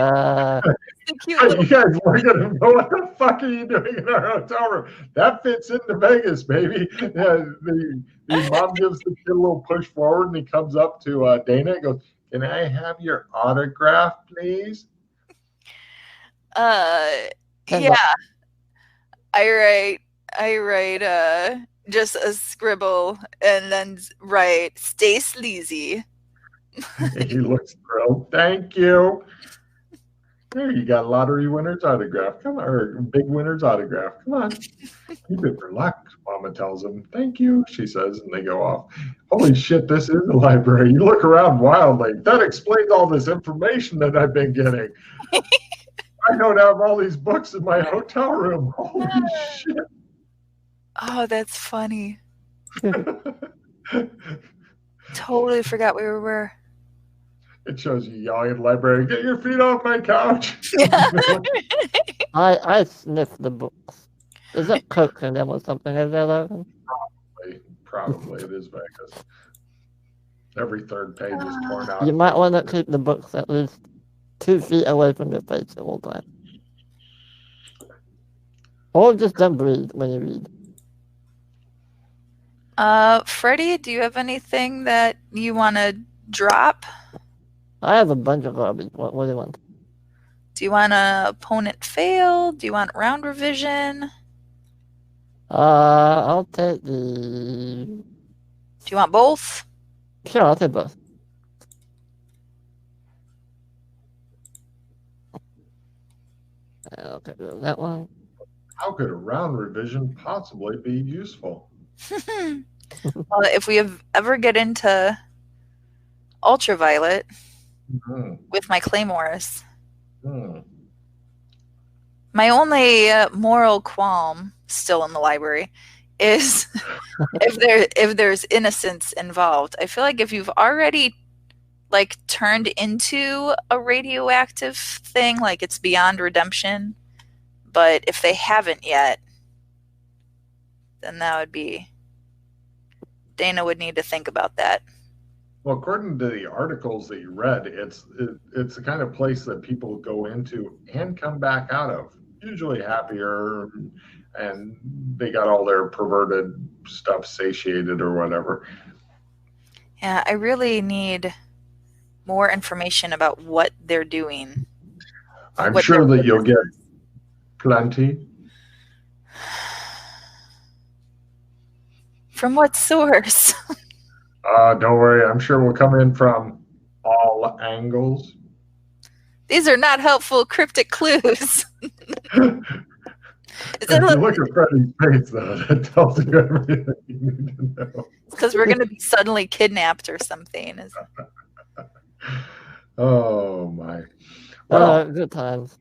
S2: The cute
S1: You
S2: little
S1: guys weren't going to know what the fuck are you doing in our hotel room. That fits into Vegas, baby. Yeah, the mom gives the kid a little push forward, and he comes up to Dana and goes, "Can I have your autograph, please?"
S2: yeah. I write just a scribble and then write stay sleazy.
S1: And he looks thrilled. Thank you. There, you got lottery winner's autograph. Come on, or big winner's autograph. Come on. Keep it for luck, Mama tells him. Thank you, she says, and they go off. Holy shit, this is a library. You look around wildly. That explains all this information that I've been getting. I don't have all these books in my hotel room. Holy shit.
S2: Oh, that's funny. Totally forgot we were where.
S1: It shows you yelling at the library, "Get your feet off my couch."
S4: I sniffed the books. Is it Coke in them or something? Is that open?
S1: Probably it is Vegas. Every third page is torn out.
S4: You might want to keep the books at least 2 feet away from your face the whole time. Or just don't breathe when you read.
S2: Freddie, do you have anything that you want to drop?
S4: I have a bunch of garbage. What do you want?
S2: Do you want a opponent fail? Do you want round revision?
S4: I'll take the...
S2: Do you want both?
S4: Sure, I'll take both. Okay, that one.
S1: How could a round revision possibly be useful?
S2: If we ever get into ultraviolet with my claymores, my only moral qualm still in the library is if there's innocence involved. I feel like if you've already like turned into a radioactive thing, like it's beyond redemption. But if they haven't yet, then that would be Dana would need to think about that.
S1: Well, according to the articles that you read, it's the kind of place that people go into and come back out of, usually happier, and they got all their perverted stuff satiated or whatever.
S2: Yeah, I really need more information about what they're doing.
S1: I'm
S2: What
S1: sure
S2: their
S1: that you'll get
S2: purpose is.
S1: plenty.
S2: From what source?
S1: Don't worry, I'm sure we'll come in from all angles.
S2: These are not helpful cryptic clues. Is
S1: If
S2: that
S1: you look at Freddie's face, though, that tells you everything you need to know.
S2: because we're going to be suddenly kidnapped or something?
S1: Oh, my. Well,
S4: Good times.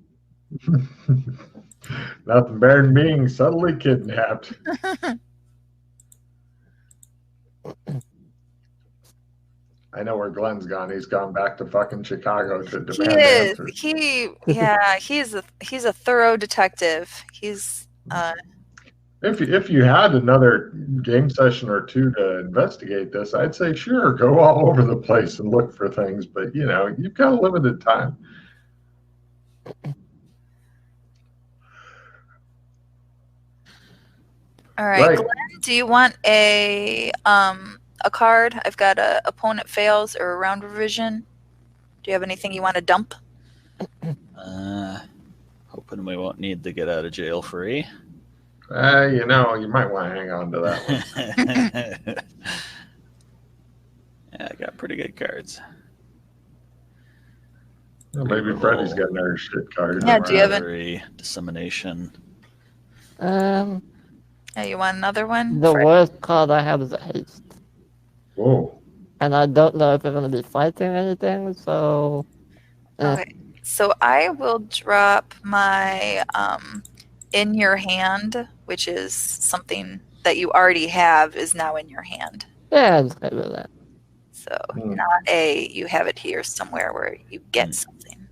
S1: nothing better than being subtly kidnapped. I know where Glenn's gone. He's gone back to fucking Chicago to
S2: He
S1: demand
S2: is.
S1: answers.
S2: He's a thorough detective. He's
S1: If you had another game session or two to investigate this, I'd say sure, go all over the place and look for things. But you've got a limited time.
S2: all right.
S1: Right.
S2: Glenn, do you want a card? I've got a opponent fails or a round revision. Do you have anything you want to dump?
S3: Hoping we won't need to get out of jail free.
S1: You might want to hang on to that one.
S3: Yeah, I got pretty good cards.
S1: Well, maybe Freddie's got another shit card.
S2: Yeah, do you have
S3: Camaraderie, dissemination.
S2: Yeah, you want another one?
S4: The
S2: Fred?
S4: worst card I have is a haste.
S1: Whoa.
S4: And I don't know if we're going to be fighting anything, so...
S2: Okay. So I will drop my in your hand, which is something that you already have is now in your hand.
S4: Yeah, I'm just going to do that.
S2: So not you have it here somewhere where you get something.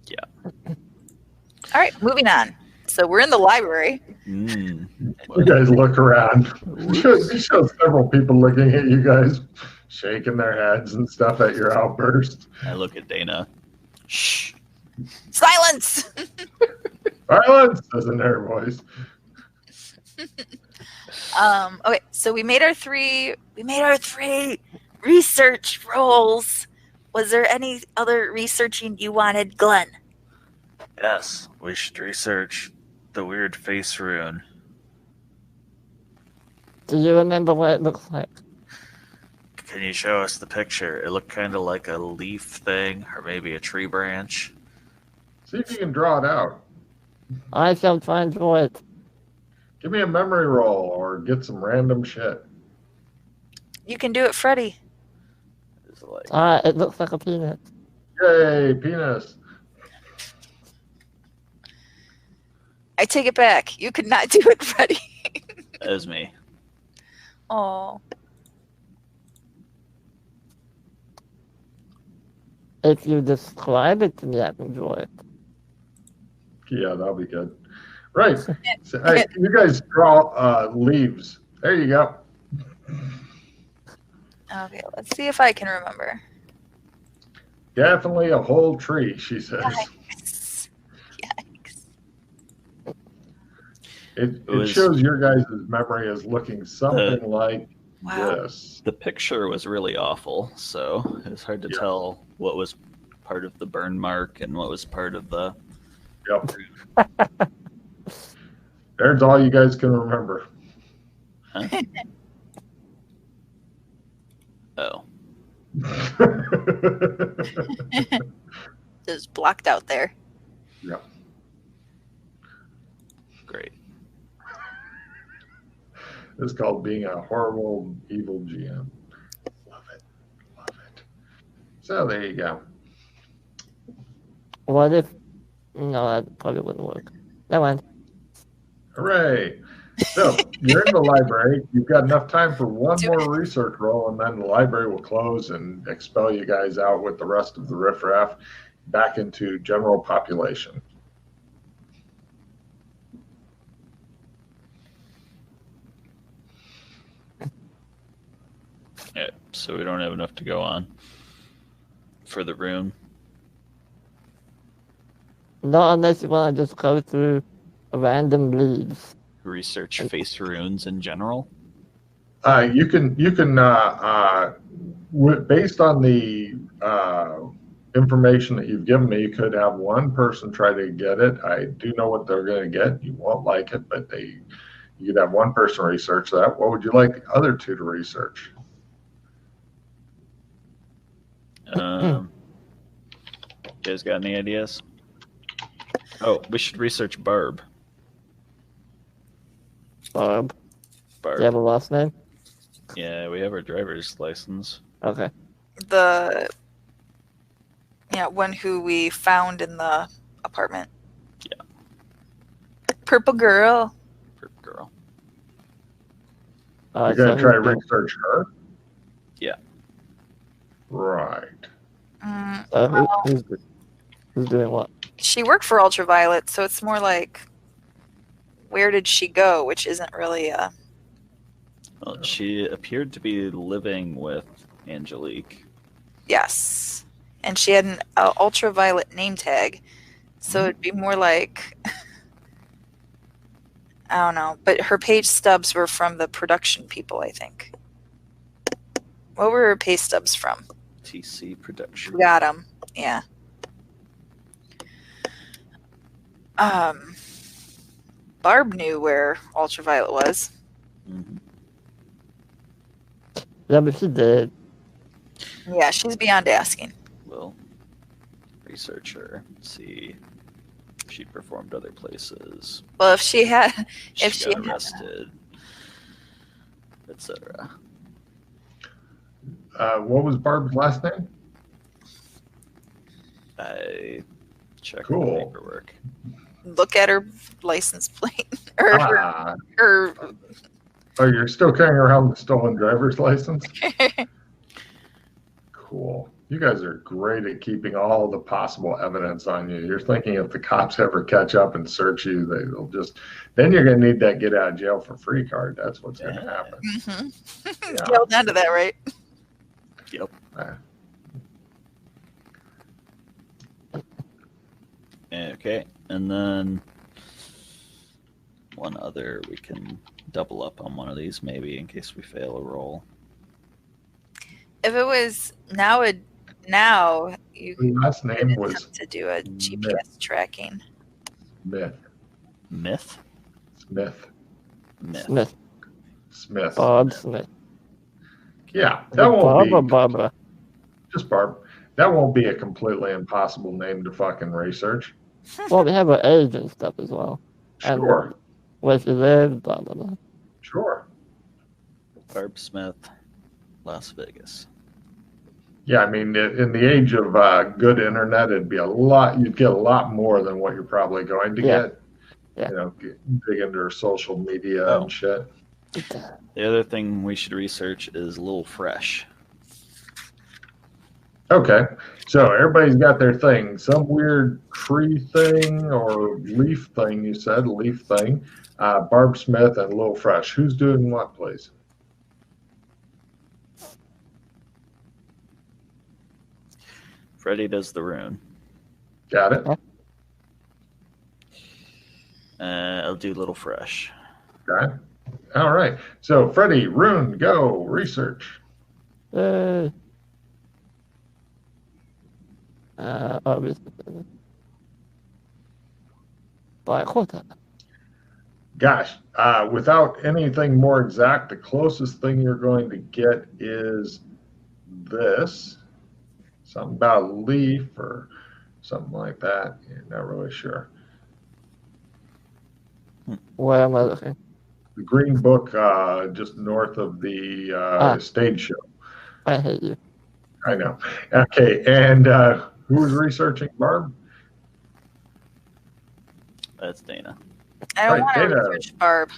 S3: Yeah.
S2: All right, moving on. So we're in the library.
S1: You guys look around. You show several people looking at you guys, shaking their heads and stuff at your outburst.
S3: I look at Dana. Shh.
S2: Silence!
S1: Silence, says in her voice.
S2: Okay, so we made our three research rolls. Was there any other researching you wanted, Glenn?
S3: Yes, we should research the weird face rune.
S4: Do you remember what it looks like?
S3: Can you show us the picture? It looked kind of like a leaf thing, or maybe a tree branch.
S1: See if you can draw it out.
S4: I shall try and draw it.
S1: Give me a memory roll or get some random shit.
S2: You can do it, Freddie.
S3: It's like,
S4: It looks like a peanut.
S1: Yay, penis.
S2: I take it back. You could not do it, Freddie.
S3: that was me.
S2: Oh.
S4: If you describe it to me, I can draw it.
S1: Yeah, that'll be good. Right. So, hey, you guys draw leaves. There you go.
S2: Okay, let's see if I can remember.
S1: Definitely a whole tree, she says.
S2: Yikes. Yikes.
S1: It shows your guys' memory is looking something like
S2: Wow.
S1: this.
S3: The picture was really awful, so it was hard to tell what was part of the burn mark and what was part of the...
S1: Yep. There's all you guys can remember.
S3: Huh? Oh.
S2: Just blocked out there.
S1: Yep.
S3: Great.
S1: It's called being a horrible, evil GM. Love it. Love it. So there you go.
S4: What if... No, that probably wouldn't work. Never mind.
S1: Hooray. So you're in the library. You've got enough time for one more research roll, and then the library will close and expel you guys out with the rest of the riffraff back into general population.
S3: Yeah, so we don't have enough to go on for the room.
S4: Not unless you want to just go through random leaves.
S3: Research face runes in general.
S1: You can based on the information that you've given me, you could have one person try to get it. I do know what they're going to get. You won't like it, but you could have one person research that. What would you like the other two to research?
S3: You guys got any ideas? Oh, we should research Barb.
S4: Barb.
S3: Barb.
S4: Do you have a last name?
S3: Yeah, we have her driver's license.
S4: Okay.
S2: The one who we found in the apartment.
S3: Yeah.
S2: Purple girl.
S3: Purple girl.
S1: You're going to try to research her?
S3: Yeah.
S1: Right.
S4: Who's doing what?
S2: She worked for Ultraviolet, so it's more like, where did she go? Which isn't really a...
S3: Well, she appeared to be living with Angelique.
S2: Yes. And she had an Ultraviolet name tag, so it'd be more like... I don't know, but her page stubs were from the production people, I think. What were her page stubs from?
S3: TC Production.
S2: Got them, yeah. Barb knew where Ultraviolet was.
S3: Mm-hmm.
S4: Yeah, but she did.
S2: Yeah, she's beyond asking.
S3: We'll research her, see if she performed other places.
S2: Well, if she had,
S3: She got arrested, etc.
S1: What was Barb's last name?
S3: I checked
S1: Cool.
S3: the paperwork.
S2: Look at her license plate. or her
S1: Oh, you're still carrying around the stolen driver's license? Cool. You guys are great at keeping all the possible evidence on you. You're thinking if the cops ever catch up and search you, they'll just, then you're going to need that get out of jail for free card. That's what's going to happen.
S2: Mm-hmm. Yeah. Held on to that, right?
S3: Yep. Okay, and then one other, we can double up on one of these maybe in case we fail a roll.
S2: If it was now you
S1: last name was
S2: to do a GPS tracking.
S1: Smith.
S3: Myth?
S1: Smith.
S3: Myth.
S4: Smith.
S1: Smith.
S4: Bob Smith.
S1: Yeah, that won't
S4: Bob or
S1: be
S4: Barbara?
S1: just Barb. That won't be a completely impossible name to fucking research.
S4: Well, we have her age and stuff as well. And
S1: Sure.
S4: where she lives, blah, blah, blah.
S1: Sure.
S3: Barb Smith, Las Vegas.
S1: Yeah, I mean, in the age of good internet, it'd be a lot. You'd get a lot more than what you're probably going to get.
S4: Yeah.
S1: You know, dig into her social media and shit.
S3: The other thing we should research is Lil Fresh.
S1: Okay, so everybody's got their thing. Some weird tree thing or leaf thing. You said leaf thing. Barb Smith and Lil Fresh. Who's doing what, please?
S3: Freddie does the rune.
S1: Got it.
S3: I'll do Little Fresh.
S1: Got it. All right. So Freddie, rune, go research.
S4: Obviously. Black Quarter.
S1: Gosh, without anything more exact, the closest thing you're going to get is this. Something about a leaf or something like that. You're not really sure.
S4: Where am I looking?
S1: The Green Book, just north of the stage show.
S4: I hate you.
S1: I know. Okay, and who was researching Barb?
S3: That's Dana.
S2: I don't
S1: Right,
S2: want to
S1: Dana.
S2: research Barb.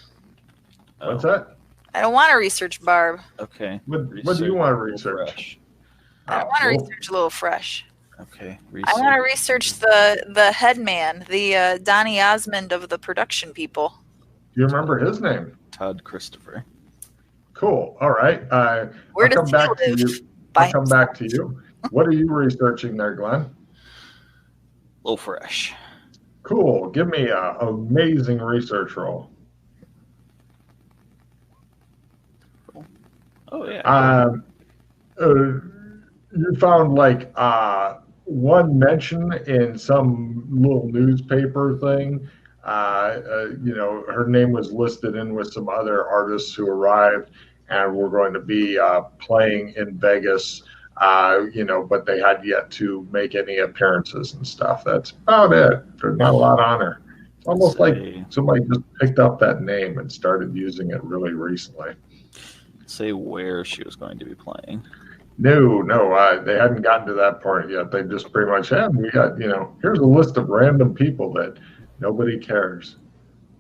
S1: What's
S3: Oh,
S1: that?
S2: I don't want to research Barb.
S3: Okay.
S1: What do you want to
S3: Little
S1: research?
S3: Fresh.
S2: I don't want to research Little Fresh.
S3: Okay.
S2: I want to research the head man, the Donny Osmond of the production people.
S1: Do you remember his name?
S3: Todd Christopher.
S1: Cool. All right.
S2: Where
S1: I'll
S2: does
S1: come
S2: he
S1: back to
S2: live?
S1: you.
S2: By
S1: I'll come back to you. What are you researching there, Glenn?
S3: Little Fresh.
S1: Cool. Give me an amazing research roll.
S3: Oh yeah.
S1: You found like one mention in some little newspaper thing. Her name was listed in with some other artists who arrived and were going to be playing in Vegas. But they had yet to make any appearances and stuff. That's about it. There's not a lot on her. It's almost like somebody just picked up that name and started using it really recently.
S3: Say where she was going to be playing.
S1: No, they hadn't gotten to that part yet. They just pretty much we got, here's a list of random people that nobody cares.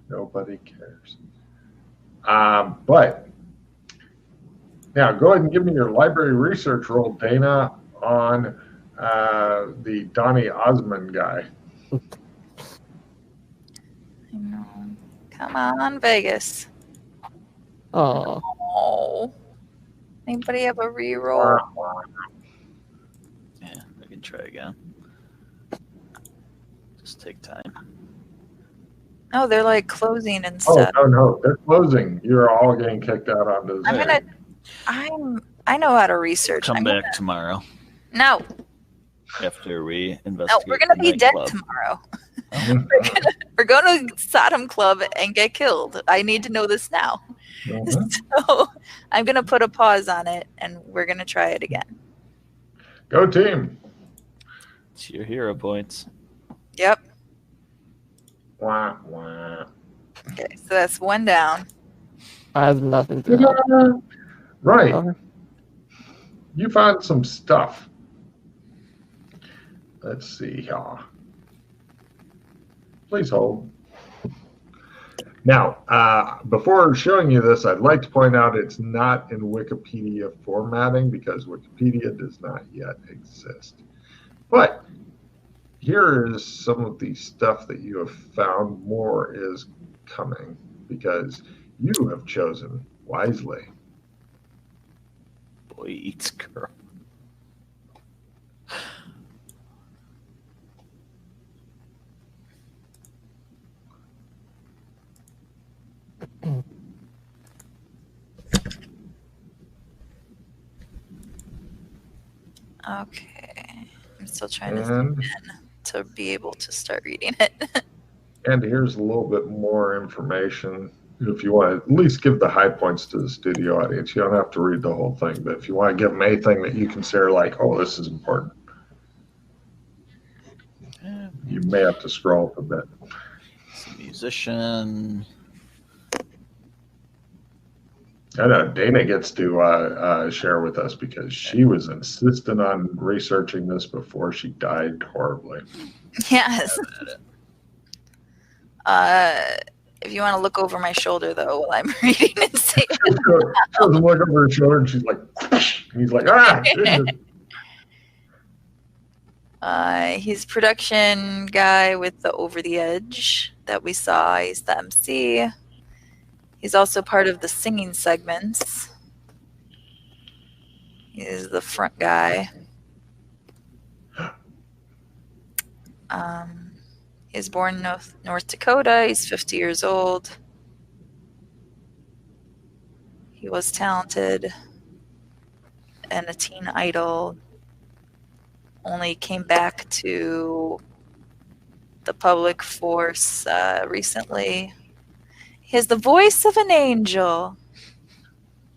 S1: Nobody cares. But now go ahead and give me your library research roll, Dana, on the Donny Osmond guy.
S2: Come on, Vegas.
S4: Oh.
S2: Anybody have a reroll?
S3: Yeah, I can try again. Just take time.
S2: No, they're like closing and
S1: Oh,
S2: stuff.
S1: no, they're closing. You're all getting kicked out onto the
S2: I know how to research.
S3: Come back tomorrow.
S2: No.
S3: After we investigate.
S2: No, we're gonna be dead
S3: club.
S2: tomorrow. We're going to Sodom Club and get killed. I need to know this now. So I'm gonna put a pause on it, and we're gonna try it again.
S1: Go team.
S3: It's your hero points.
S2: Yep.
S1: Wah, wah.
S2: Okay, so that's one down.
S4: I have nothing to help.
S1: Right.
S4: Okay.
S1: You found some stuff. Let's see here. Please hold. Now, before showing you this, I'd like to point out it's not in Wikipedia formatting because Wikipedia does not yet exist. But here is some of the stuff that you have found. More is coming because you have chosen wisely.
S3: Boy eats girl.
S2: Okay. I'm still trying to be able to start reading it.
S1: And here's a little bit more information. If you want to at least give the high points to the studio audience, you don't have to read the whole thing, but if you want to give them anything that you consider like, oh, this is important, you may have to scroll up a bit.
S3: It's a musician.
S1: I know Dana gets to share with us because she was insistent on researching this before she died horribly.
S2: Yes. If you want to look over my shoulder, though, while I'm reading and see.
S1: She doesn't look over her shoulder and she's like, and he's like, ah!
S2: He's production guy with the Over the Edge that we saw. He's the MC. He's also part of the singing segments. He's the front guy. He's born in North Dakota. He's 50 years old. He was talented and a teen idol. Only came back to the public force recently. He has the voice of an angel.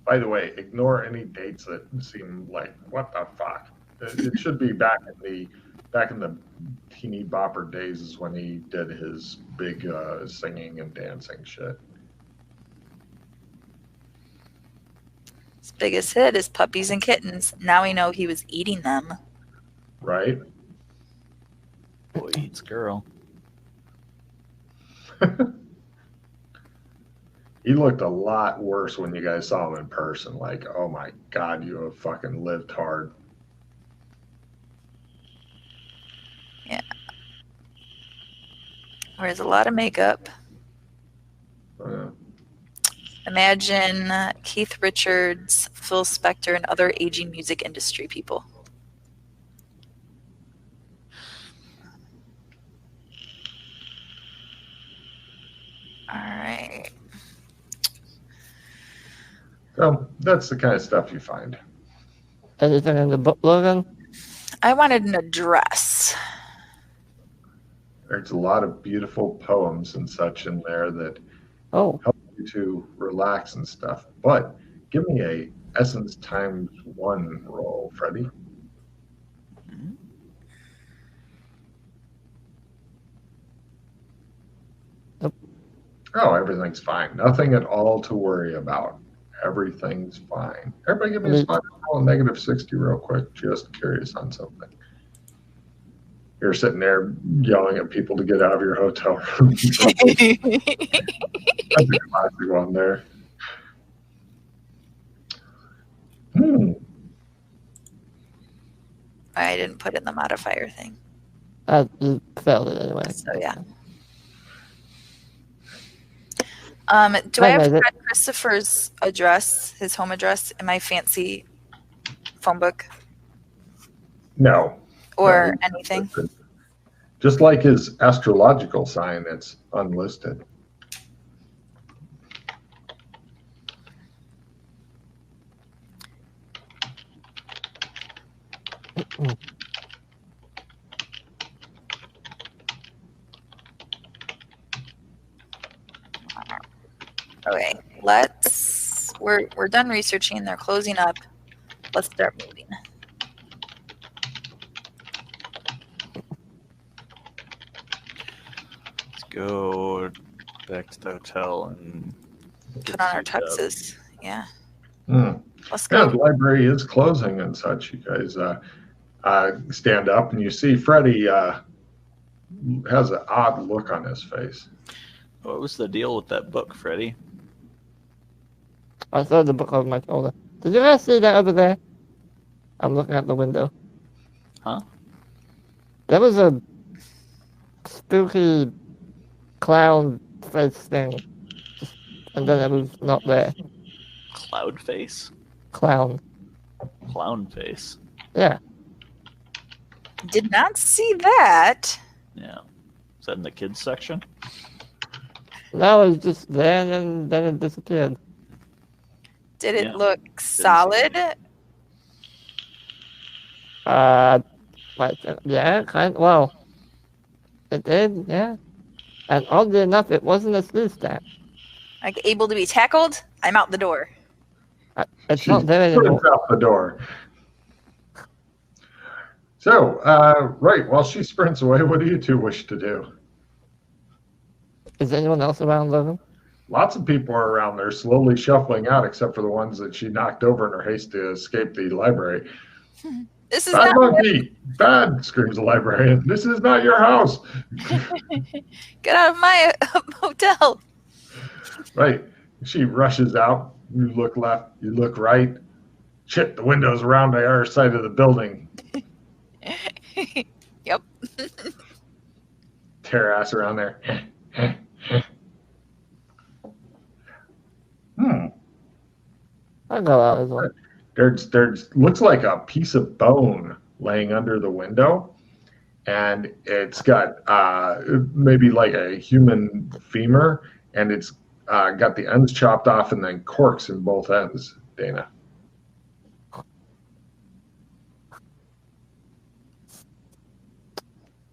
S1: By the way, ignore any dates that seem like, what the fuck? It should be back in the teeny bopper days is when he did his big singing and dancing shit.
S2: His biggest hit is Puppies and Kittens. Now we know he was eating them.
S1: Right?
S3: Boy eats girl.
S1: He looked a lot worse when you guys saw him in person. Like, oh my God, you have fucking lived hard.
S2: Yeah. Wears a lot of makeup. Imagine Keith Richards, Phil Spector, and other aging music industry people. All right.
S1: So that's the kind of stuff you find.
S4: Anything in the book, Logan?
S2: I wanted an address.
S1: There's a lot of beautiful poems and such in there that
S4: Oh,
S1: help you to relax and stuff. But give me a essence times 1 roll, Freddie.
S4: Nope.
S1: Oh, everything's fine. Nothing at all to worry about. Everything's fine. Everybody give me a spot roll -60 real quick. Just curious on something. You're sitting there yelling at people to get out of your hotel room. That's a classic one there.
S2: I didn't put in the modifier thing.
S4: you failed it anyway.
S2: So yeah. Do I have to add Christopher's address, his home address, in my fancy phone book?
S1: No.
S2: Or anything?
S1: Just like his astrological sign, it's unlisted.
S2: Okay, we're done researching. They're closing up. Let's start moving.
S3: Let's go back to the hotel and
S2: Put on our tuxes. Yeah. Let's
S1: Yeah,
S2: go.
S1: the library is closing and such. You guys stand up and you see Freddie has an odd look on his face.
S3: What was the deal with that book, Freddie?
S4: I saw the book over my shoulder. Did you guys see that over there? I'm looking out the window.
S3: Huh?
S4: There was a spooky clown face thing, and then it was not there.
S3: Cloud face?
S4: Clown.
S3: Clown face.
S4: Yeah.
S2: Did not see that.
S3: Yeah. Is that in the kids section?
S4: No, it was just there and then it disappeared.
S2: Did it
S3: Yeah.
S2: look solid?
S4: Yeah, well, it did, yeah. And oddly enough, it wasn't a sleeve stack.
S2: Like able to be tackled? I'm out the door.
S4: It's not there anymore.
S1: Out the door. So, right, while she sprints away, what do you two wish to do?
S4: Is anyone else around, Logan?
S1: Lots of people are around there slowly shuffling out, except for the ones that she knocked over in her haste to escape the library.
S2: This is
S1: Bad
S2: not
S1: monkey! Bad, screams the librarian. This is not your house.
S2: Get out of my hotel.
S1: Right. She rushes out. You look left, you look right. Shit, the window's around the other side of the building.
S2: Yep.
S1: Tear ass around there.
S4: I'll go out as well.
S1: There's looks like a piece of bone laying under the window, and it's got maybe like a human femur, and it's got the ends chopped off and then corks in both ends. Dana.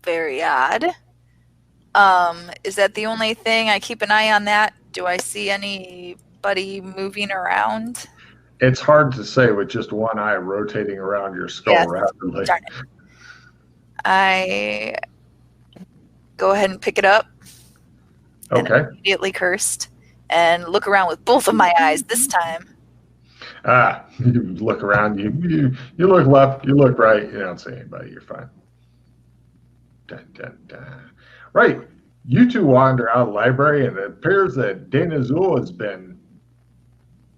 S2: Very odd. Is that the only thing? I keep an eye on that. Do I see anybody moving around?
S1: It's hard to say with just one eye rotating around your skull
S2: Yes.
S1: rapidly.
S2: Darn it. I go ahead and pick it up. And
S1: Okay.
S2: I'm immediately cursed and look around with both of my eyes this time.
S1: You look around. You look left. You look right. You don't see anybody. You're fine. Dun, dun, dun. Right. You two wander out of the library, and it appears that Dana Zool has been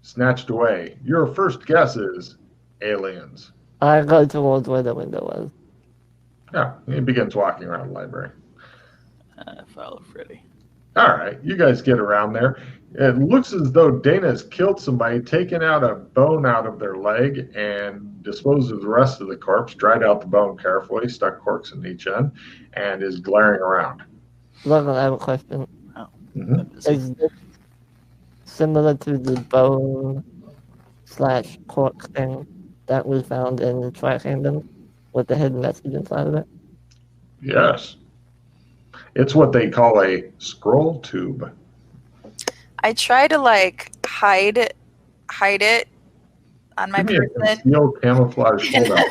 S1: snatched away. Your first guess is aliens.
S4: I go towards where the window was.
S1: Yeah, he begins walking around the library.
S3: Follow Freddy.
S1: All right, you guys get around there. It looks as though Dana's killed somebody, taken out a bone out of their leg, and disposed of the rest of the corpse, dried out the bone carefully, stuck corks in each end, and is glaring around.
S4: Logan, I have a question.
S1: Mhm.
S4: Is this similar to the bone/cork thing that we found in the trash kingdom with the hidden message inside of it?
S1: Yes. It's what they call a scroll tube.
S2: I try to like hide it on my
S1: Give me a
S2: person.
S1: concealed camouflage holdout.